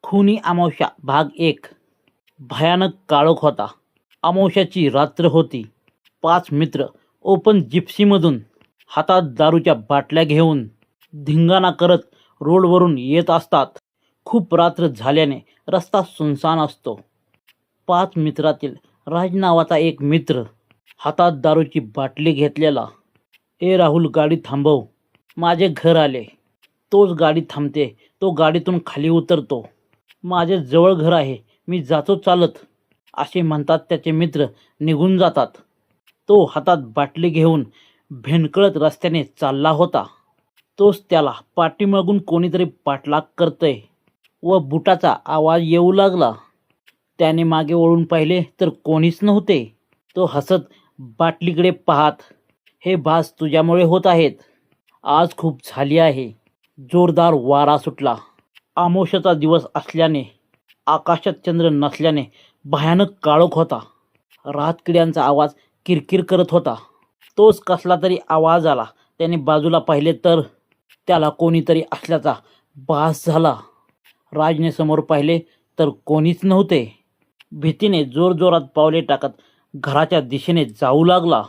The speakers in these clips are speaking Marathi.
खुनी अमावस्या भाग 1. भयानक काळोख होता. अमावस्याची रात्र होती. 5 मित्र ओपन जिप्सीमधून हातात दारूच्या बाटल्या घेऊन धिंगाणा करत रोडवरून येत असतात. खूप रात्र झाल्याने रस्ता सुनसान असतो. 5 मित्रातील राज नावाचा एक मित्र हातात दारूची बाटली घेतलेला. ए राहुल, गाडी थांबव, माझे घर आले. तोच गाडी थांबते. तो गाडीतून खाली उतरतो. माझे जवळ घर आहे, मी जातो चालत, असे म्हणतात त्याचे मित्र निघून जातात. तो हातात बाटली घेऊन भेंडकळत रस्त्याने चालला होता. तोच त्याला पाठीमागून कोणीतरी पाठलाग करतंय व बुटाचा आवाज येऊ लागला. त्याने मागे वळून पाहिले तर कोणीच नव्हते. तो हसत बाटलीकडे पाहत, हे भास तुझ्यामुळे होत आहेत. आज खूप झाली आहे. जोरदार वारा सुटला. अमावस्याचा दिवस असल्याने आकाशात चंद्र नसल्याने भयानक काळोख होता. रातकिड्यांचा आवाज किरकिर करत होता. तोच कसला तरी आवाज आला. त्याने बाजूला पाहिले तर त्याला कोणीतरी असल्याचा भास झाला. राजने समोर पाहिले तर कोणीच नव्हते. भीतीने जोरजोरात पावले टाकत घराच्या दिशेने जाऊ लागला.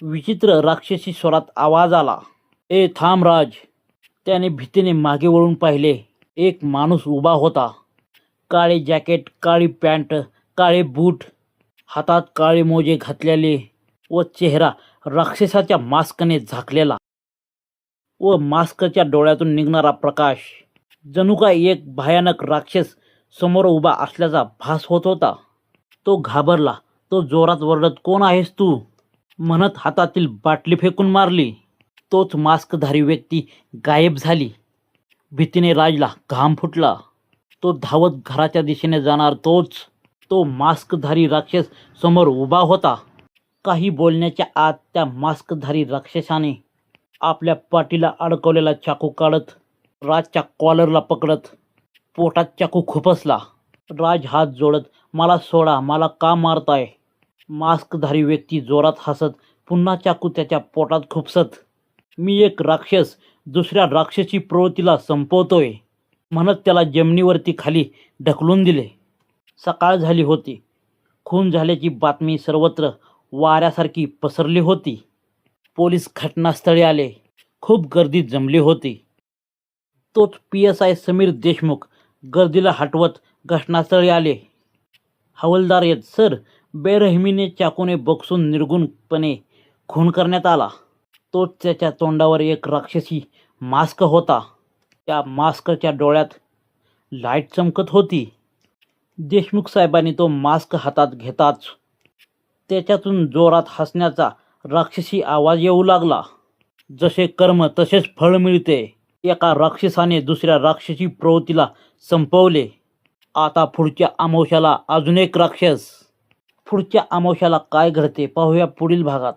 विचित्र राक्षसी स्वरात आवाज आला, ए थांब राज. त्याने भीतीने मागे वळून पाहिले. एक माणूस उभा होता. काळे जॅकेट, काळी पॅन्ट, काळे बूट, हातात काळे मोजे घातलेले व चेहरा राक्षसाच्या मास्कने झाकलेला व मास्कच्या डोळ्यातून निघणारा प्रकाश जणू काय एक भयानक राक्षस समोर उभा असल्याचा भास होत होता. तो घाबरला. तो जोरात ओरडत, कोण आहेस तू, म्हणत हातातील बाटली फेकून मारली. तोच मास्कधारी व्यक्ती गायब झाली. भीतीने राजला घाम फुटला. तो धावत घराच्या दिशेने जाणार तो मास्कधारी राक्षस समोर उभा होता. काही बोलण्याच्या आत त्या मास्कधारी राक्षसाने आपल्या पाठीला अडकवलेला चाकू काढत राजच्या कॉलरला पकडत पोटात चाकू खुपसला. राज हात जोडत, मला सोडा, मला का मारताय. मास्कधारी व्यक्ती जोरात हसत पुन्हा चाकू त्याच्या पोटात खुपसत, मी एक राक्षस दुसऱ्या राक्षसी प्रवृत्तीला संपवतोय, म्हणत त्याला जमिनीवरती खाली ढकलून दिले. सकाळ झाली होती. खून झाल्याची बातमी सर्वत्र वाऱ्यासारखी पसरली होती. पोलीस घटनास्थळी आले. खूप गर्दी जमली होती. तोच PSI समीर देशमुख गर्दीला हटवत घटनास्थळी आले. हवालदार येत, सर, बेरहमीने चाकूने बक्षून निर्गुणपणे खून करण्यात आला. तोच त्याच्या तोंडावर एक राक्षसी मास्क होता. त्या मास्कच्या डोळ्यात लाईट चमकत होती. देशमुख साहेबांनी तो मास्क हातात घेताच त्याच्यातून जोरात हसण्याचा राक्षसी आवाज येऊ लागला. जसे कर्म तसेच फळ मिळते. एका राक्षसाने दुसऱ्या राक्षसी प्रवृत्तीला संपवले. आता पुढच्या अमावस्याला अजून एक राक्षस. पुढच्या अमावस्याला काय घडते पाहूया पुढील भागात.